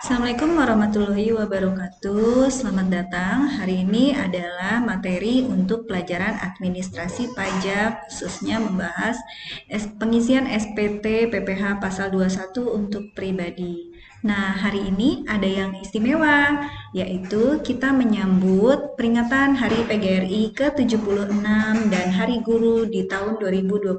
Assalamualaikum warahmatullahi wabarakatuh. Selamat datang. Hari ini adalah materi untuk pelajaran administrasi pajak, khususnya membahas pengisian SPT PPh pasal 21 untuk pribadi. Nah, hari ini ada yang istimewa, yaitu kita menyambut peringatan Hari PGRI ke-76 dan Hari Guru di tahun 2021.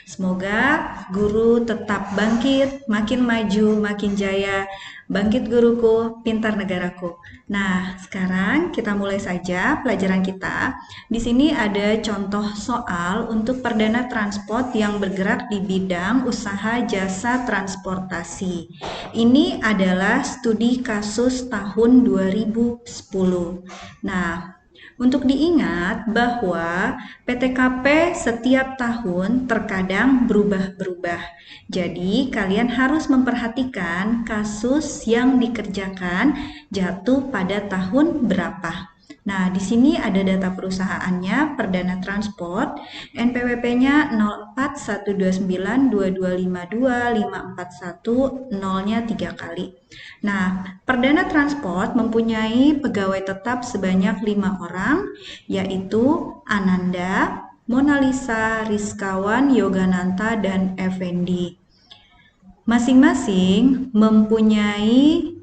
Semoga guru tetap bangkit, makin maju, makin jaya. Bangkit guruku, pintar negaraku. Nah, sekarang kita mulai saja pelajaran kita. Di sini ada contoh soal untuk perdana transport yang bergerak di bidang usaha jasa transportasi. Ini adalah studi kasus tahun 2010. Nah, untuk diingat bahwa PTKP setiap tahun terkadang berubah-berubah. Jadi, kalian harus memperhatikan kasus yang dikerjakan jatuh pada tahun berapa. Nah, di sini ada data perusahaannya, Perdana Transport, NPWP-nya 041292252541, nolnya 3 kali. Nah, Perdana Transport mempunyai pegawai tetap sebanyak 5 orang, yaitu Ananda, Mona Lisa, Rizkawan, Yogananta, dan Effendi. Masing-masing mempunyai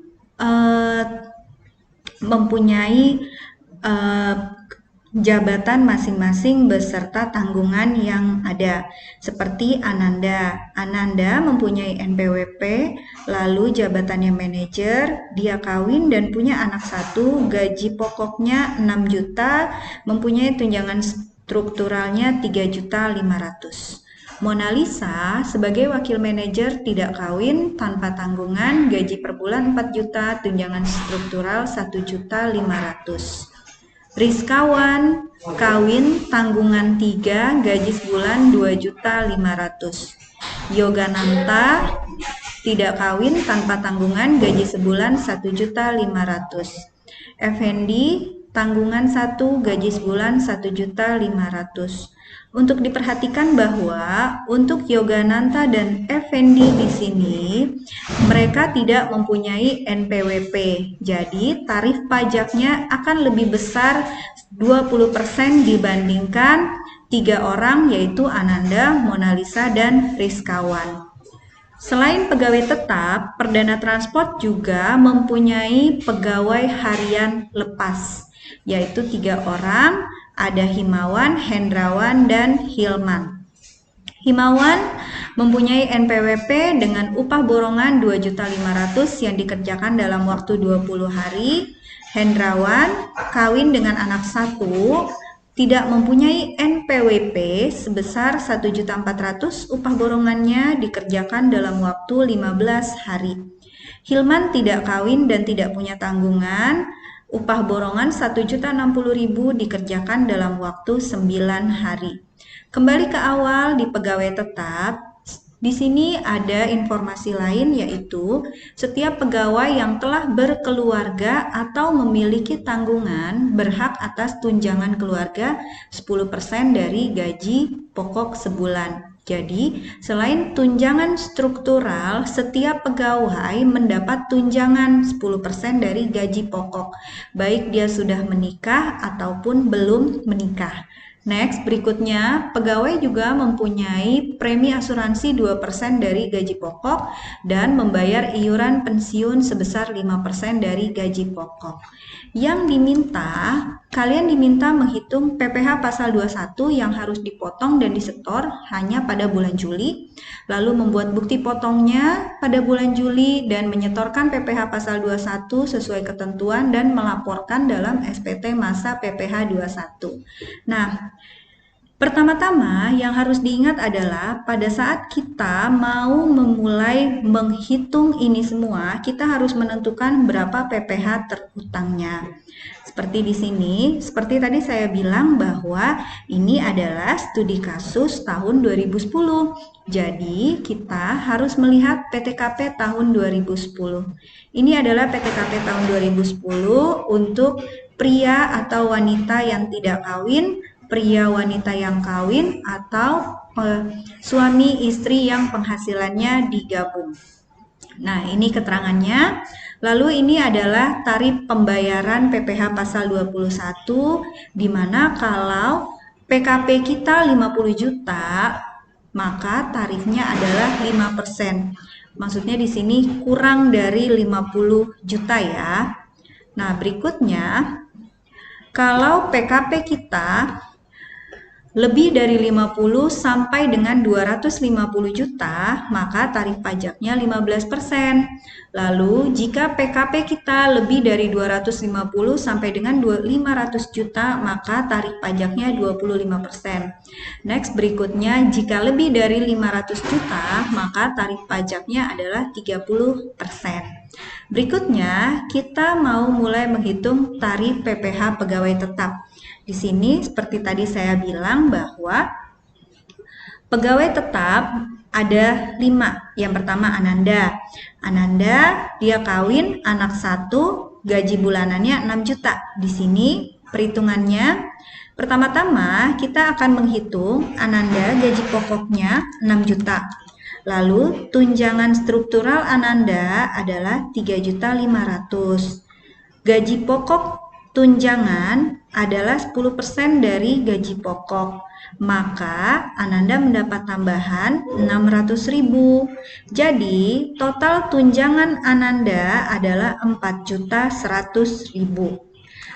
jabatan masing-masing beserta tanggungan yang ada. Seperti Ananda. Ananda mempunyai NPWP, lalu jabatannya manajer, dia kawin dan punya anak 1, gaji pokoknya 6 juta, mempunyai tunjangan strukturalnya 3.500.000. Mona Lisa sebagai wakil manajer tidak kawin, tanpa tanggungan, gaji per bulan 4 juta, tunjangan struktural 1.500.000. Rizkawan, kawin, tanggungan 3, gaji sebulan 2.500.000. Yogananta, tidak kawin, tanpa tanggungan, gaji sebulan 1.500.000. Effendi, tanggungan 1, gaji sebulan 1.500.000. Untuk diperhatikan bahwa untuk Yogananta dan Effendi di sini mereka tidak mempunyai NPWP. Jadi tarif pajaknya akan lebih besar 20% dibandingkan 3 orang, yaitu Ananda, Mona Lisa, dan Rizkawan. Selain pegawai tetap, Perdana Transport juga mempunyai pegawai harian lepas, yaitu 3 orang, ada Himawan, Hendrawan, dan Hilman. Himawan mempunyai NPWP dengan upah borongan 2.500.000 yang dikerjakan dalam waktu 20 hari. Hendrawan kawin dengan anak 1, tidak mempunyai NPWP sebesar 1.400.000, upah borongannya dikerjakan dalam waktu 15 hari. Hilman tidak kawin dan tidak punya tanggungan, upah borongan 1.060.000 dikerjakan dalam waktu 9 hari. Kembali ke awal di pegawai tetap, di sini ada informasi lain, yaitu setiap pegawai yang telah berkeluarga atau memiliki tanggungan berhak atas tunjangan keluarga 10% dari gaji pokok sebulan. Jadi, selain tunjangan struktural, setiap pegawai mendapat tunjangan 10% dari gaji pokok, baik dia sudah menikah ataupun belum menikah. Next, berikutnya, pegawai juga mempunyai premi asuransi 2% dari gaji pokok dan membayar iuran pensiun sebesar 5% dari gaji pokok. Yang diminta, kalian diminta menghitung PPh pasal 21 yang harus dipotong dan disetor hanya pada bulan Juli, lalu membuat bukti potongnya pada bulan Juli dan menyetorkan PPh pasal 21 sesuai ketentuan dan melaporkan dalam SPT masa PPh 21. Nah, pertama-tama yang harus diingat adalah pada saat kita mau memulai menghitung ini semua, kita harus menentukan berapa PPh terhutangnya. Seperti di sini, seperti tadi saya bilang bahwa ini adalah studi kasus tahun 2010. Jadi, kita harus melihat PTKP tahun 2010. Ini adalah PTKP tahun 2010 untuk pria atau wanita yang tidak kawin, pria wanita yang kawin, atau suami istri yang penghasilannya digabung. Nah, ini keterangannya. Lalu ini adalah tarif pembayaran PPh pasal 21, di mana kalau PKP kita 50 juta, maka tarifnya adalah 5%. Maksudnya di sini kurang dari 50 juta ya. Nah, berikutnya kalau PKP kita lebih dari 50 sampai dengan 250 juta, maka tarif pajaknya 15%. Lalu, jika PKP kita lebih dari 250 sampai dengan 500 juta, maka tarif pajaknya 25%. Next, berikutnya, jika lebih dari 500 juta, maka tarif pajaknya adalah 30%. Berikutnya, kita mau mulai menghitung tarif PPh pegawai tetap. Di sini seperti tadi saya bilang bahwa pegawai tetap ada 5. Yang pertama Ananda. Ananda dia kawin anak 1, gaji bulanannya 6 juta. Di sini perhitungannya pertama-tama kita akan menghitung Ananda gaji pokoknya 6 juta. Lalu tunjangan struktural Ananda adalah 3.500.000. Gaji pokok tunjangan adalah 10% dari gaji pokok, maka Ananda mendapat tambahan 600.000. Jadi, total tunjangan Ananda adalah 4.100.000.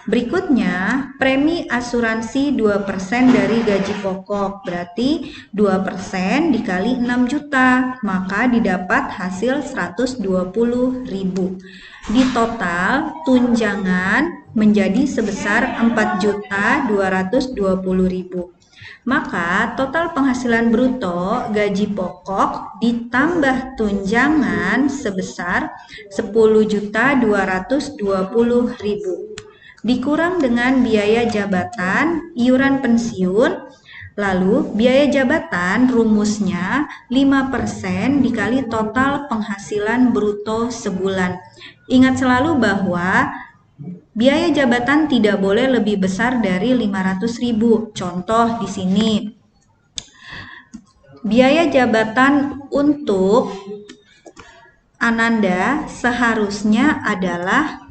Berikutnya, premi asuransi 2% dari gaji pokok, berarti 2% dikali 6 juta, maka didapat hasil 120.000. Di total, tunjangan menjadi sebesar 4.220.000. Maka total penghasilan bruto gaji pokok ditambah tunjangan sebesar 10.220.000. Dikurang dengan biaya jabatan, iuran pensiun, lalu biaya jabatan rumusnya 5% dikali total penghasilan bruto sebulan. Ingat selalu bahwa biaya jabatan tidak boleh lebih besar dari 500.000. Contoh di sini, biaya jabatan untuk Ananda seharusnya adalah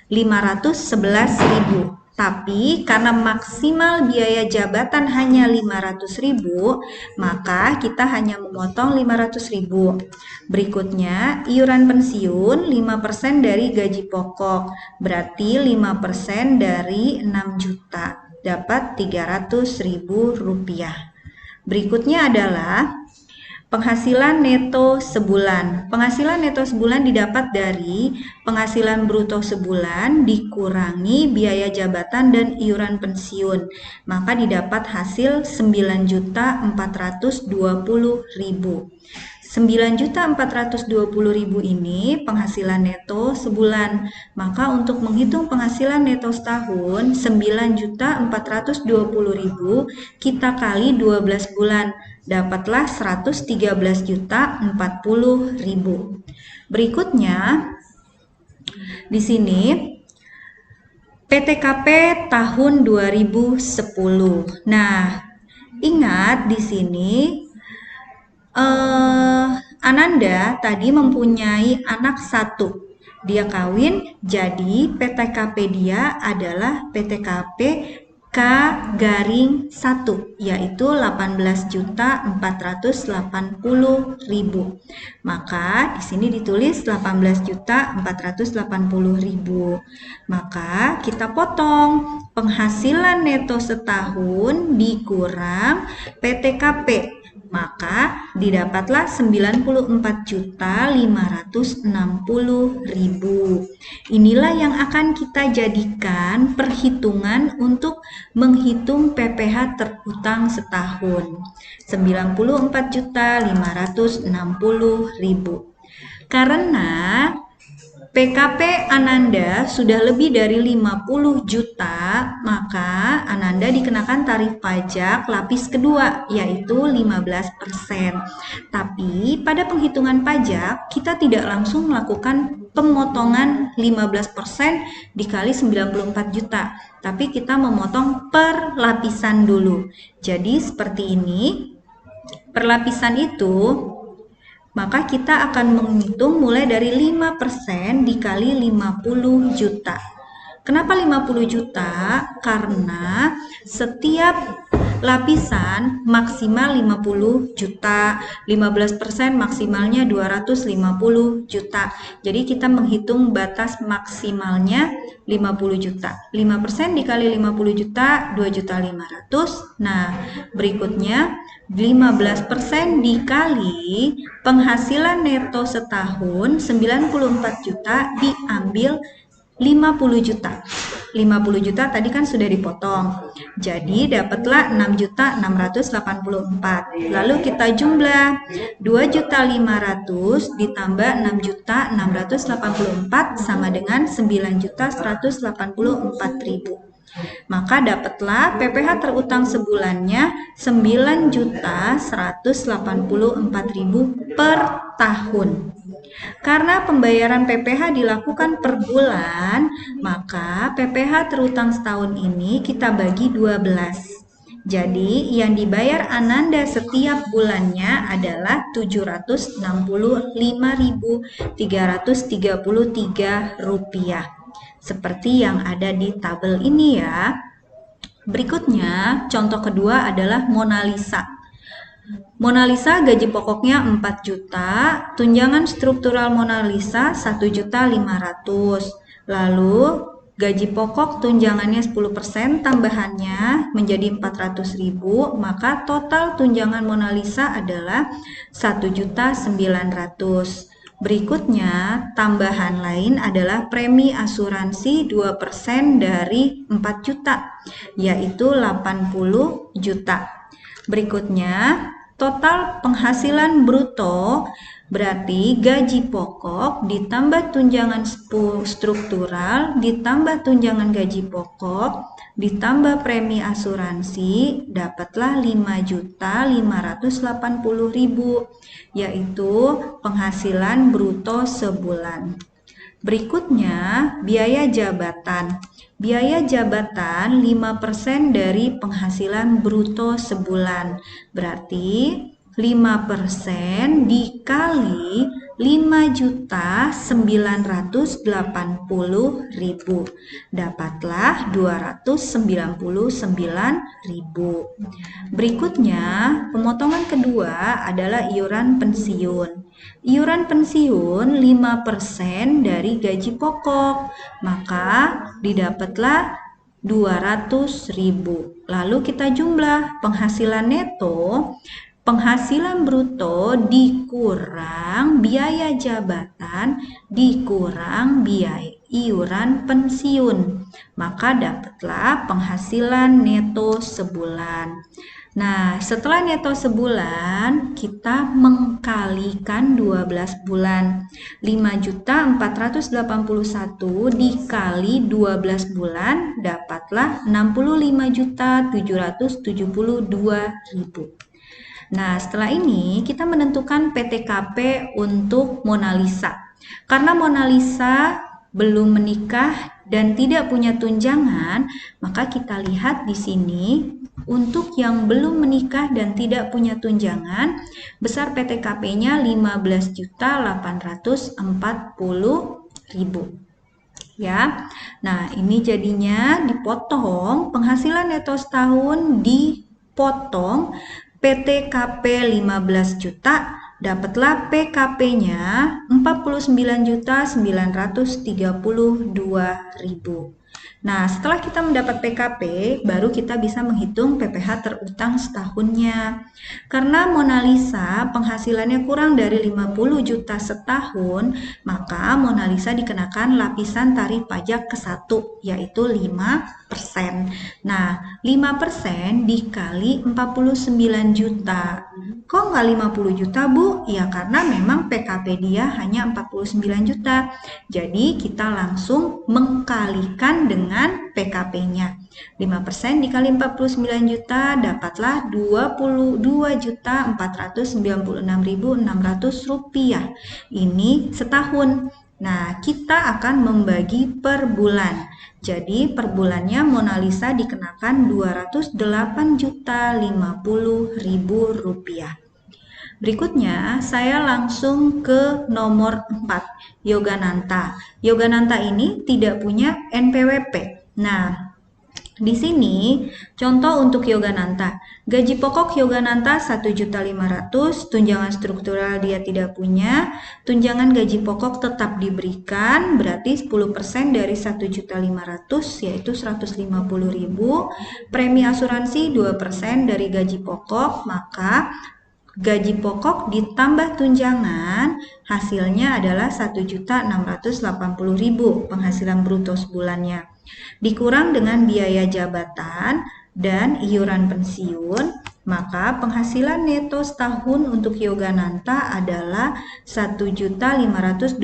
511.000. Tapi karena maksimal biaya jabatan hanya 500.000, maka kita hanya memotong 500.000. Berikutnya, iuran pensiun 5% dari gaji pokok, berarti 5% dari 6 juta, dapat 300.000 rupiah. Berikutnya adalah penghasilan neto sebulan. Penghasilan neto sebulan didapat dari penghasilan bruto sebulan dikurangi biaya jabatan dan iuran pensiun. Maka didapat hasil 9.420.000. 9.420.000 ini penghasilan neto sebulan. Maka untuk menghitung penghasilan neto setahun 9.420.000 kita kali 12 bulan. Dapatlah 113.040.000. Berikutnya di sini PTKP tahun 2010. Nah, ingat di sini Ananda tadi mempunyai anak 1. Dia kawin, jadi PTKP dia adalah PTKP K-1, yaitu 18.480.000. Maka di sini ditulis 18.480.000. Maka kita potong penghasilan neto setahun dikurang PTKP. Maka didapatlah 94.560.000. Inilah yang akan kita jadikan perhitungan untuk menghitung PPh terhutang setahun. 94.560.000. Karena PKP Ananda sudah lebih dari 50 juta, maka Ananda dikenakan tarif pajak lapis kedua, yaitu 15%. Tapi pada penghitungan pajak, kita tidak langsung melakukan pemotongan 15% dikali 94 juta, tapi kita memotong per lapisan dulu. Jadi seperti ini, per lapisan itu Maka kita akan menghitung mulai dari 5% dikali 50 juta. Kenapa 50 juta? Karena setiap lapisan maksimal 50 juta, 15% maksimalnya 250 juta. Jadi kita menghitung batas maksimalnya 50 juta. 5% dikali 50 juta, 2.500.000. Nah, berikutnya 15% dikali penghasilan neto setahun 94 juta diambil 50 juta. 50 juta tadi kan sudah dipotong. Jadi dapatlah 6.684. Lalu kita jumlah 2.500.000 ditambah 6.684 sama dengan 9.184.000. Maka dapatlah PPh terutang sebulannya 9.184.000 per tahun. Karena pembayaran PPh dilakukan per bulan, maka PPh terutang setahun ini kita bagi 12. Jadi yang dibayar Ananda setiap bulannya adalah Rp765.333. Seperti yang ada di tabel ini ya. Berikutnya, contoh kedua adalah Mona Lisa. Mona Lisa gaji pokoknya 4 juta, tunjangan struktural Mona Lisa 1.500.000. Lalu gaji pokok tunjangannya 10% tambahannya menjadi 400.000, maka total tunjangan Mona Lisa adalah 1.900.000. Berikutnya, tambahan lain adalah premi asuransi 2% dari 4 juta, yaitu 80 juta. Berikutnya, total penghasilan bruto berarti gaji pokok ditambah tunjangan struktural ditambah tunjangan gaji pokok ditambah premi asuransi dapatlah 5.580.000, yaitu penghasilan bruto sebulan. Berikutnya, biaya jabatan. Biaya jabatan 5% dari penghasilan bruto sebulan. Berarti 5% dikali 5.980.000. Dapatlah 299.000. Berikutnya, pemotongan kedua adalah iuran pensiun. Iuran pensiun 5% dari gaji pokok, maka didapatlah 200.000. Lalu kita jumlah penghasilan neto, penghasilan bruto dikurang biaya jabatan dikurang biaya iuran pensiun, maka dapatlah penghasilan neto sebulan. Nah, setelah neto sebulan, kita mengkalikan 12 bulan. 5.481 dikali 12 bulan, dapatlah 65.772.000. Nah, setelah ini kita menentukan PTKP untuk Mona Lisa. Karena Mona Lisa belum menikah dan tidak punya tunjangan, maka kita lihat di sini untuk yang belum menikah dan tidak punya tunjangan, besar PTKP-nya 15.840.000. Ya. Nah, ini jadinya dipotong penghasilan neto setahun dipotong PTKP 15 juta, dapatlah PKP-nya 49.932.000. Nah, setelah kita mendapat PKP, baru kita bisa menghitung PPh terutang setahunnya. Karena Mona Lisa penghasilannya kurang dari 50 juta setahun, maka Mona Lisa dikenakan lapisan tarif pajak ke-1, yaitu 5%. Nah, 5% dikali 49 juta. Kok nggak 50 juta, Bu? Ya, karena memang PKP dia hanya 49 juta. Jadi, kita langsung mengkalikan dengan PKP-nya. 5% dikali 49 juta dapatlah 22.496.600 rupiah. Ini setahun. Nah, kita akan membagi per bulan. Jadi, per bulannya Mona Lisa dikenakan 208.050.000 rupiah. Berikutnya, saya langsung ke nomor 4, Yogananta. Yogananta ini tidak punya NPWP. Nah, di sini contoh untuk Yogananta. Gaji pokok Yogananta 1.500.000, tunjangan struktural dia tidak punya, tunjangan gaji pokok tetap diberikan, berarti 10% dari 1.500.000 yaitu 150.000, premi asuransi 2% dari gaji pokok, maka gaji pokok ditambah tunjangan hasilnya adalah 1.680.000 penghasilan bruto sebulannya. Dikurang dengan biaya jabatan dan iuran pensiun, maka penghasilan neto setahun untuk Yogananta adalah 1.521.000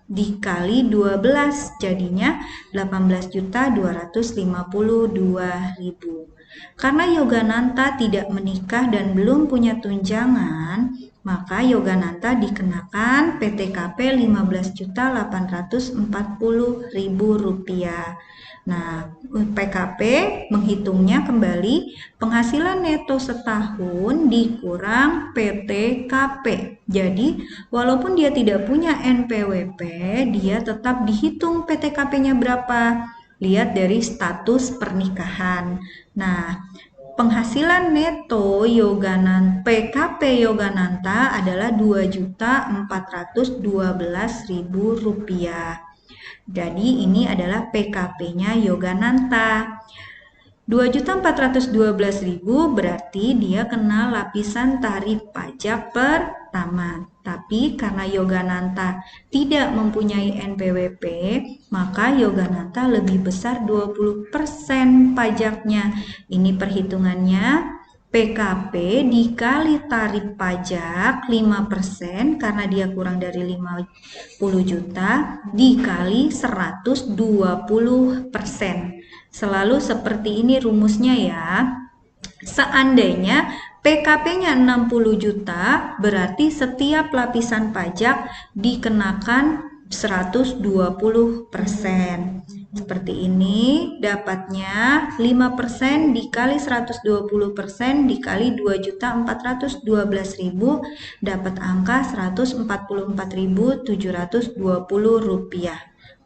dikali 12 jadinya 18.252.000. Karena Yogananta tidak menikah dan belum punya tunjangan, maka Yogananta dikenakan PTKP Rp15.840.000. Nah, PKP menghitungnya kembali penghasilan neto setahun dikurang PTKP. Jadi, walaupun dia tidak punya NPWP, dia tetap dihitung PTKP-nya berapa? Lihat dari status pernikahan. Nah, penghasilan neto PKP Yogananta adalah Rp2.412.000. Jadi ini adalah PKP-nya Yogananta. 2.412.000 berarti dia kena lapisan tarif pajak pertama. Tapi karena Yogananta tidak mempunyai NPWP, maka Yogananta lebih besar 20% pajaknya. Ini perhitungannya PKP dikali tarif pajak 5% karena dia kurang dari 50 juta dikali 120%. Selalu seperti ini rumusnya ya. Seandainya PKP-nya 60 juta, berarti setiap lapisan pajak dikenakan 120%. Seperti ini, dapatnya 5% dikali 120% dikali 2.412.000, dapat angka Rp144.720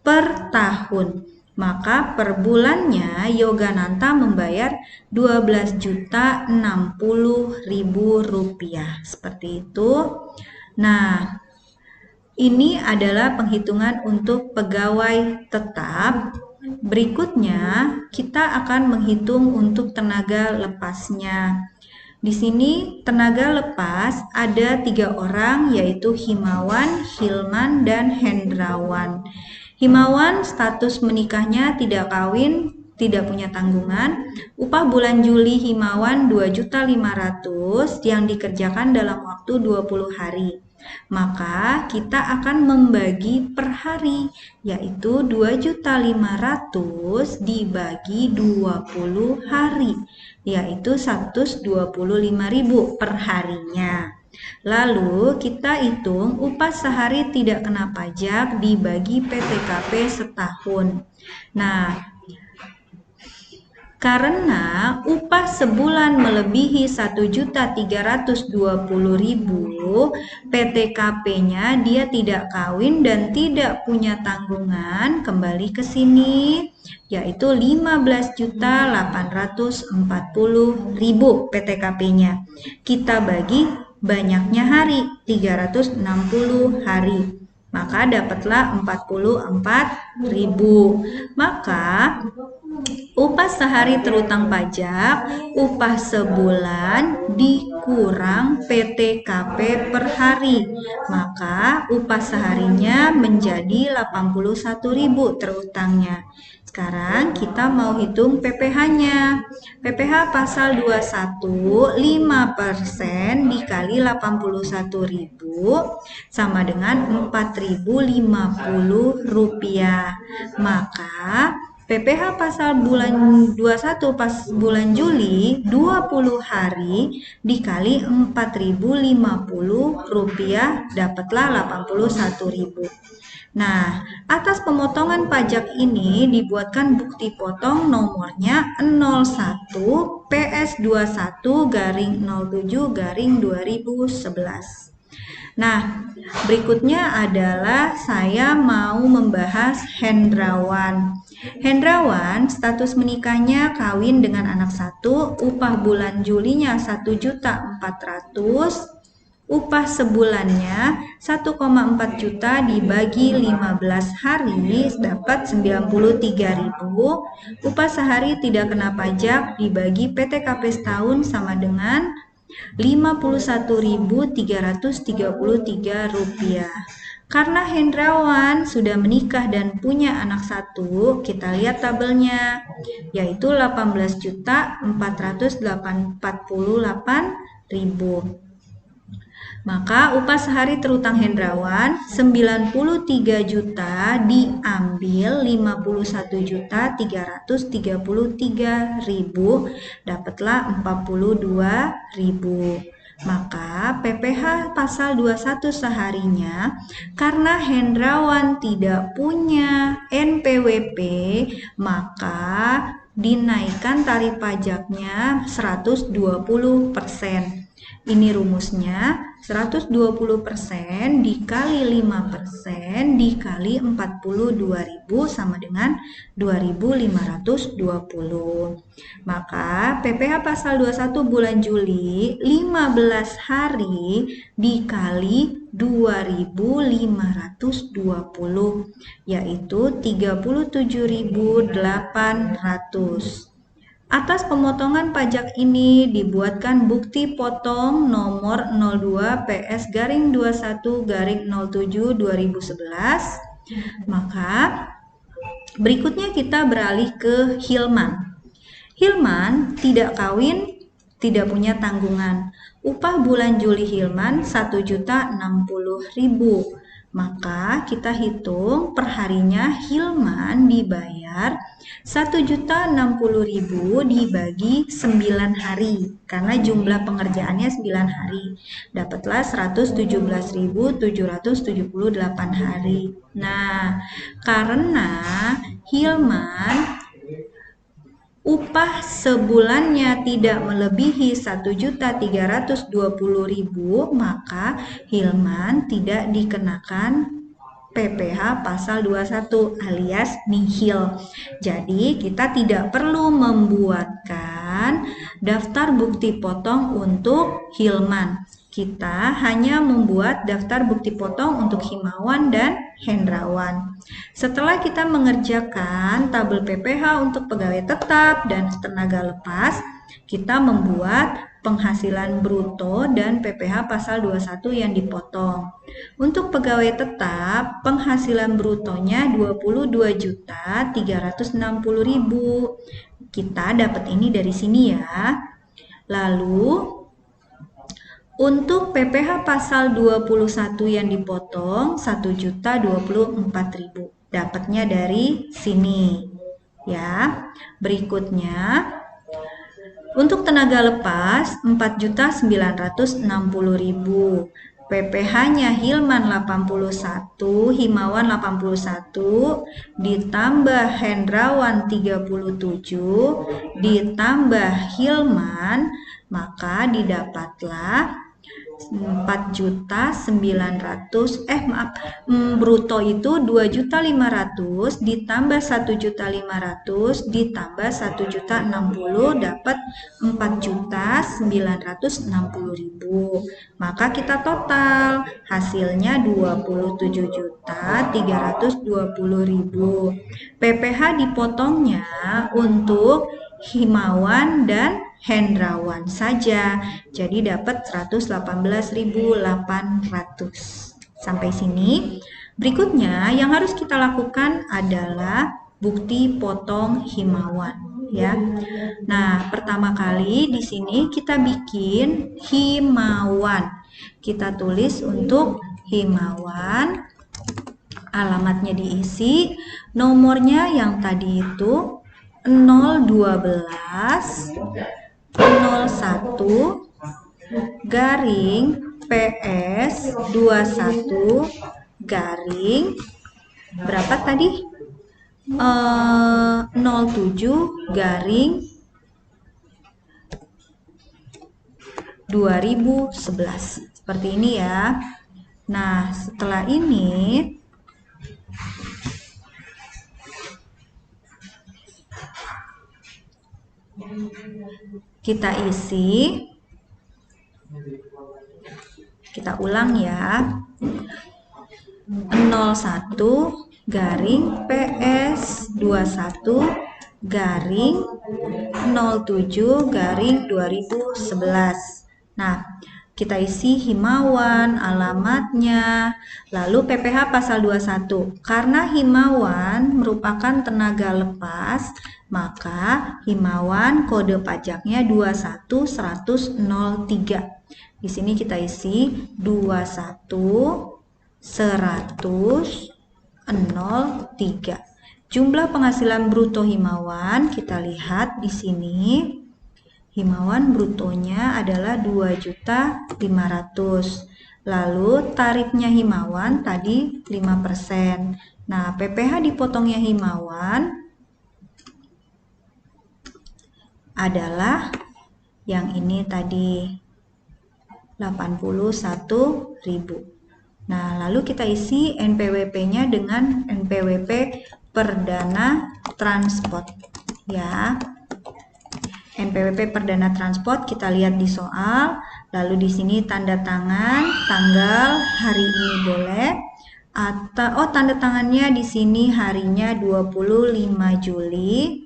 per tahun. Maka per bulannya Yogananta membayar Rp12.060.000. Seperti itu. Nah, ini adalah penghitungan untuk pegawai tetap. Berikutnya, kita akan menghitung untuk tenaga lepasnya. Di sini tenaga lepas ada 3 orang, yaitu Himawan, Hilman, dan Hendrawan. Himawan status menikahnya tidak kawin, tidak punya tanggungan. Upah bulan Juli Himawan 2.500.000 yang dikerjakan dalam waktu 20 hari. Maka kita akan membagi per hari, yaitu 2.500.000 dibagi 20 hari, yaitu 125.000 per harinya. Lalu kita hitung upah sehari tidak kena pajak dibagi PTKP setahun. Nah, karena upah sebulan melebihi 1.320.000, PTKP-nya dia tidak kawin dan tidak punya tanggungan, kembali ke sini, yaitu 15.840.000 PTKP-nya. Kita bagi banyaknya hari, 360 hari. Maka dapatlah 44.000. Maka upah sehari terutang pajak, upah sebulan dikurang PTKP per hari. Maka upah seharinya menjadi 81.000 terutangnya. Sekarang kita mau hitung PPh-nya. PPh pasal 21, 5% dikali 81.000 sama dengan Rp4.050. Maka PPh pasal bulan 21 pas bulan Juli 20 hari dikali 4.050 rupiah dapatlah 81.000. Nah, atas pemotongan pajak ini dibuatkan bukti potong nomornya 01 PS21-07-2011. Nah, berikutnya adalah saya mau membahas Hendrawan. Hendrawan status menikahnya kawin dengan anak satu, upah bulan Julinya 1.400.000, upah sebulannya 1,4 juta dibagi 15 hari dapat 93.000, upah sehari tidak kena pajak dibagi PTKP setahun sama dengan 51.333 rupiah. Karena Hendrawan sudah menikah dan punya anak satu, kita lihat tabelnya, yaitu 18.448.000. Maka upah sehari terutang Hendrawan 93 juta diambil 51.333.000, dapatlah 42.000. Maka PPh pasal 21 seharinya karena Hendrawan tidak punya NPWP, maka dinaikkan tarif pajaknya 120%. Ini rumusnya 120% dikali 5% dikali 42.000 sama dengan 2.520. Maka PPh pasal 21 bulan Juli 15 hari dikali 2.520 yaitu 37.800. Atas pemotongan pajak ini dibuatkan bukti potong nomor 02 PS-21-07-2011. Maka berikutnya kita beralih ke Hilman. Hilman tidak kawin, tidak punya tanggungan. Upah bulan Juli Hilman 1.060.000. Maka kita hitung perharinya Hilman dibayar 1.060.000 dibagi 9 hari. Karena jumlah pengerjaannya 9 hari. Dapatlah 117.778 hari. Nah, karena Hilman upah sebulannya tidak melebihi 1.320.000, maka Hilman tidak dikenakan PPh pasal 21 alias nihil. Jadi kita tidak perlu membuatkan daftar bukti potong untuk Hilman. Kita hanya membuat daftar bukti potong untuk Himawan dan Hendrawan. Setelah kita mengerjakan tabel PPh untuk pegawai tetap dan tenaga lepas, kita membuat penghasilan bruto dan PPh pasal 21 yang dipotong. Untuk pegawai tetap, penghasilan brutonya 22.360.000. Kita dapat ini dari sini ya. Lalu untuk PPh pasal 21 yang dipotong 1.024.000. Dapatnya dari sini. Ya. Berikutnya untuk tenaga lepas 4.960.000. PPh-nya Hilman 81, Himawan 81, ditambah Hendrawan 37, ditambah Hilman, maka didapatlah 4.900.000 bruto itu 2.500.000 ditambah 1.500.000 ditambah 1.060.000 dapat 4.960.000. Maka kita total hasilnya 27.320.000. PPh dipotongnya untuk Himawan dan Hendrawan saja. Jadi dapat 118.800. Sampai sini. Berikutnya yang harus kita lakukan adalah bukti potong Himawan ya. Nah, pertama kali di sini kita bikin Himawan. Kita tulis untuk Himawan Alamatnya diisi, nomornya yang tadi itu 012 01 garing PS 21 garing berapa tadi? 07 garing 2011. Seperti ini ya. Nah, setelah ini kita isi, kita ulang ya. 01 garing PS 21 garing 07 garing 2011. Nah, kita isi himawan, alamatnya, lalu PPh pasal 21. Karena himawan merupakan tenaga lepas, maka himawan kode pajaknya 21.100.03. Di sini kita isi 21.100.03. Jumlah penghasilan bruto himawan kita lihat di sini. Himawan brutonya adalah 2.500.000. Lalu tarifnya himawan tadi 5%. Nah, PPh dipotongnya himawan adalah yang ini tadi 81.000. Nah, lalu kita isi NPWP-nya dengan NPWP Perdana Transport ya. NPWP Perdana Transport kita lihat di soal, lalu di sini tanda tangan, tanggal, hari ini boleh, atau tanda tangannya di sini harinya 25 Juli.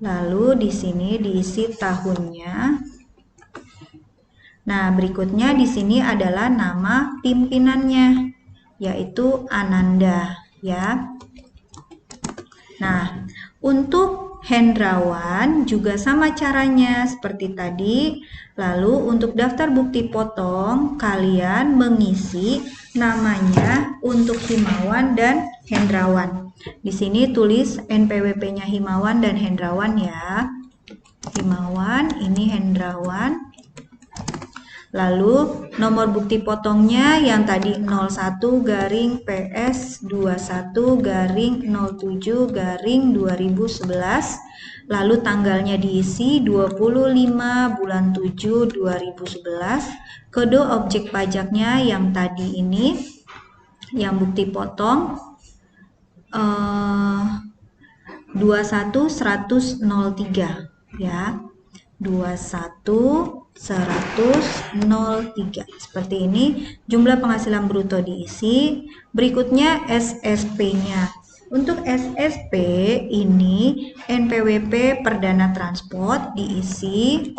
Lalu di sini diisi tahunnya. Nah, berikutnya di sini adalah nama pimpinannya, yaitu Ananda ya. Nah, untuk Hendrawan juga sama caranya seperti tadi. Lalu untuk daftar bukti potong, kalian mengisi namanya untuk Himawan dan Hendrawan. Di sini tulis NPWP-nya Himawan dan Hendrawan ya. Himawan, ini Hendrawan. Lalu nomor bukti potongnya yang tadi 01 garing PS 21 garing 07 garing 2011. Lalu tanggalnya diisi 25 bulan 7 2011. Kode objek pajaknya yang tadi ini, yang bukti potong 21.100.03 ya. 21.100.03 seperti ini. Jumlah penghasilan bruto diisi. Berikutnya SSP-nya. Untuk SSP ini NPWP Perdana Transport diisi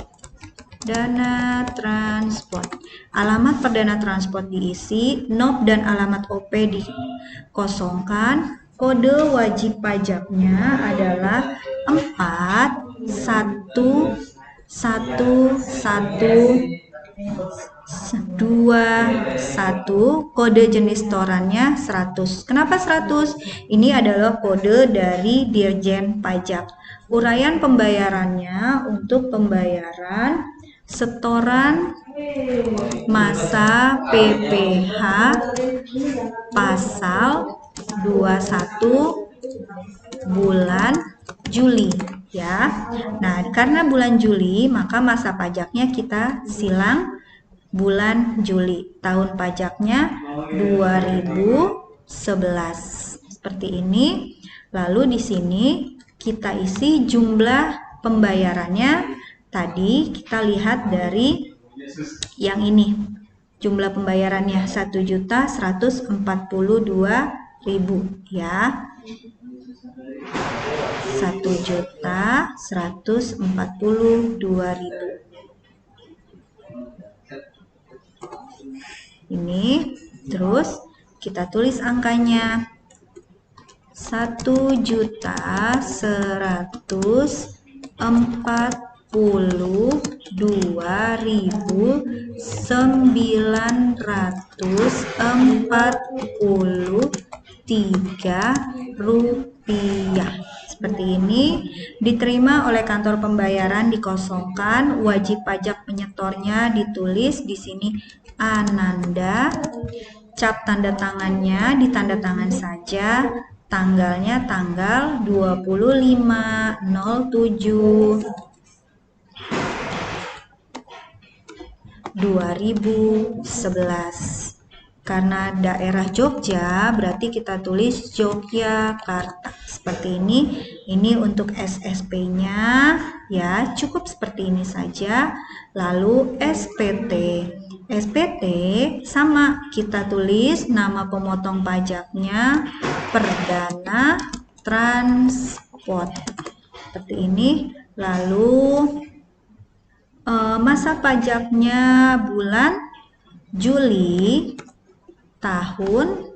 Dana Transport. Alamat Perdana Transport diisi, NOP dan alamat OP dikosongkan. Kode wajib pajaknya adalah 411121. Kode jenis setorannya 100. Kenapa 100? Ini adalah kode dari Dirjen Pajak. Uraian pembayarannya untuk pembayaran setoran masa PPh pasal 21 bulan Juli ya. Nah, karena bulan Juli maka masa pajaknya kita silang bulan Juli. Tahun pajaknya 2011. Seperti ini. Lalu di sini kita isi jumlah pembayarannya. Tadi kita lihat dari yang ini. Jumlah pembayarannya 1.142.000 ya. 1.142.000. Ini terus kita tulis angkanya 1.142.000 Rp9.943. Seperti ini, diterima oleh kantor pembayaran, dikosongkan, wajib pajak penyetornya ditulis di sini Ananda, cap tanda tangannya ditanda tangan saja, tanggalnya tanggal 25/07/2011. Karena daerah Jogja, berarti kita tulis Yogyakarta. Seperti ini. Ini untuk SSP-nya, ya, cukup seperti ini saja. Lalu SPT. SPT sama, kita tulis nama pemotong pajaknya Perdana Transport. Seperti ini. Lalu masa pajaknya bulan Juli tahun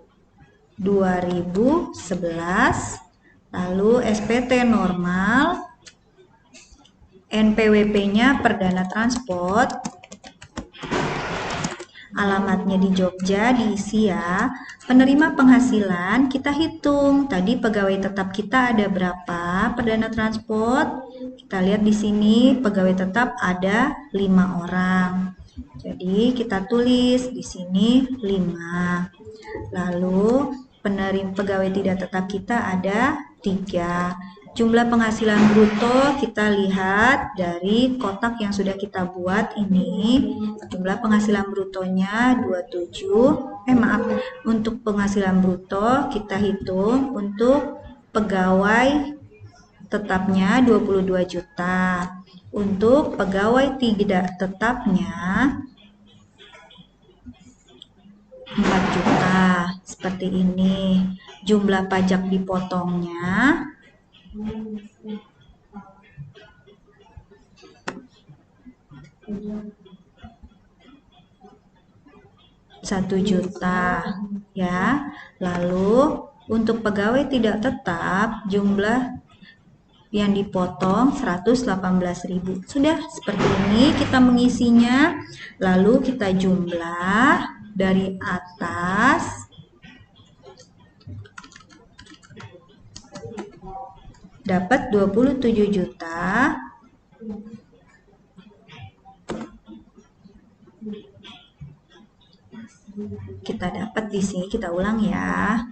2011, lalu SPT normal, NPWP-nya Perdana Transport, alamatnya di Jogja, diisi ya. Penerima penghasilan kita hitung. Tadi pegawai tetap kita ada berapa? Perdana Transport. Kita lihat di sini pegawai tetap ada 5 orang. Jadi kita tulis di sini 5. Lalu penerima pegawai tidak tetap kita ada 3. Jumlah penghasilan bruto kita lihat dari kotak yang sudah kita buat ini. Jumlah penghasilan brutonya 27. Untuk penghasilan bruto kita hitung untuk pegawai tetapnya 22 juta. Untuk pegawai tidak tetapnya 4 juta. Seperti ini. Jumlah pajak dipotongnya 1 juta, ya. Lalu untuk pegawai tidak tetap jumlah yang dipotong 118.000. Sudah seperti ini kita mengisinya. Lalu kita jumlah dari atas dapat 27 juta. Kita dapat di sini, kita ulang ya.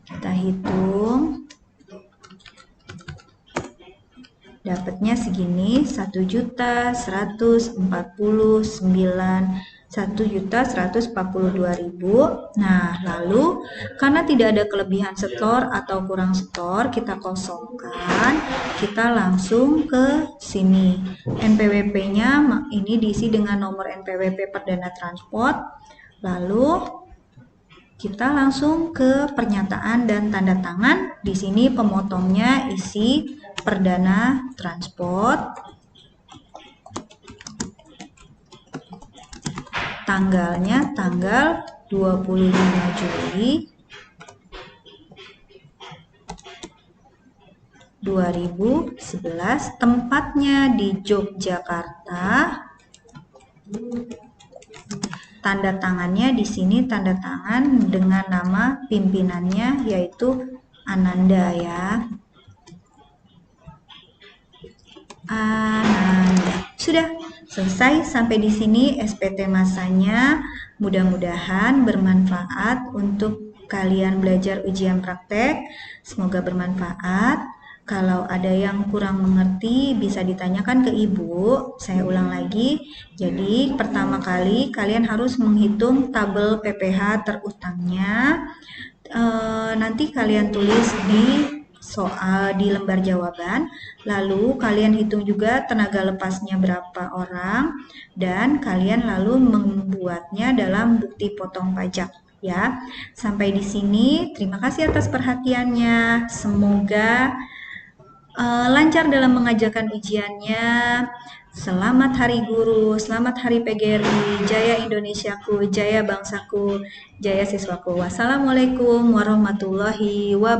Kita hitung. Dapatnya segini, 1.149.142.000. Nah, lalu karena tidak ada kelebihan setor atau kurang setor, kita kosongkan. Kita langsung ke sini. NPWP-nya ini diisi dengan nomor NPWP Perdana Transport. Lalu kita langsung ke pernyataan dan tanda tangan. Di sini pemotongnya isi Perdana Transport. Tanggalnya tanggal 25 Juli 2011. Tempatnya di Yogyakarta. Tanda tangannya di sini tanda tangan dengan nama pimpinannya yaitu Ananda ya. Ananda. Sudah selesai sampai di sini SPT masanya. Mudah-mudahan bermanfaat untuk kalian belajar ujian praktek. Semoga bermanfaat. Kalau ada yang kurang mengerti bisa ditanyakan ke ibu. Saya ulang lagi. Jadi pertama kali kalian harus menghitung tabel PPh terutangnya. Nanti kalian tulis di soal di lembar jawaban, lalu kalian hitung juga tenaga lepasnya berapa orang, dan kalian lalu membuatnya dalam bukti potong pajak ya. Sampai di sini, terima kasih atas perhatiannya. Semoga lancar dalam mengajarkan ujiannya. Selamat Hari Guru, selamat Hari PGRI, Jaya Indonesiaku, Jaya Bangsaku, Jaya Siswaku. Wassalamualaikum warahmatullahi wabarakatuh.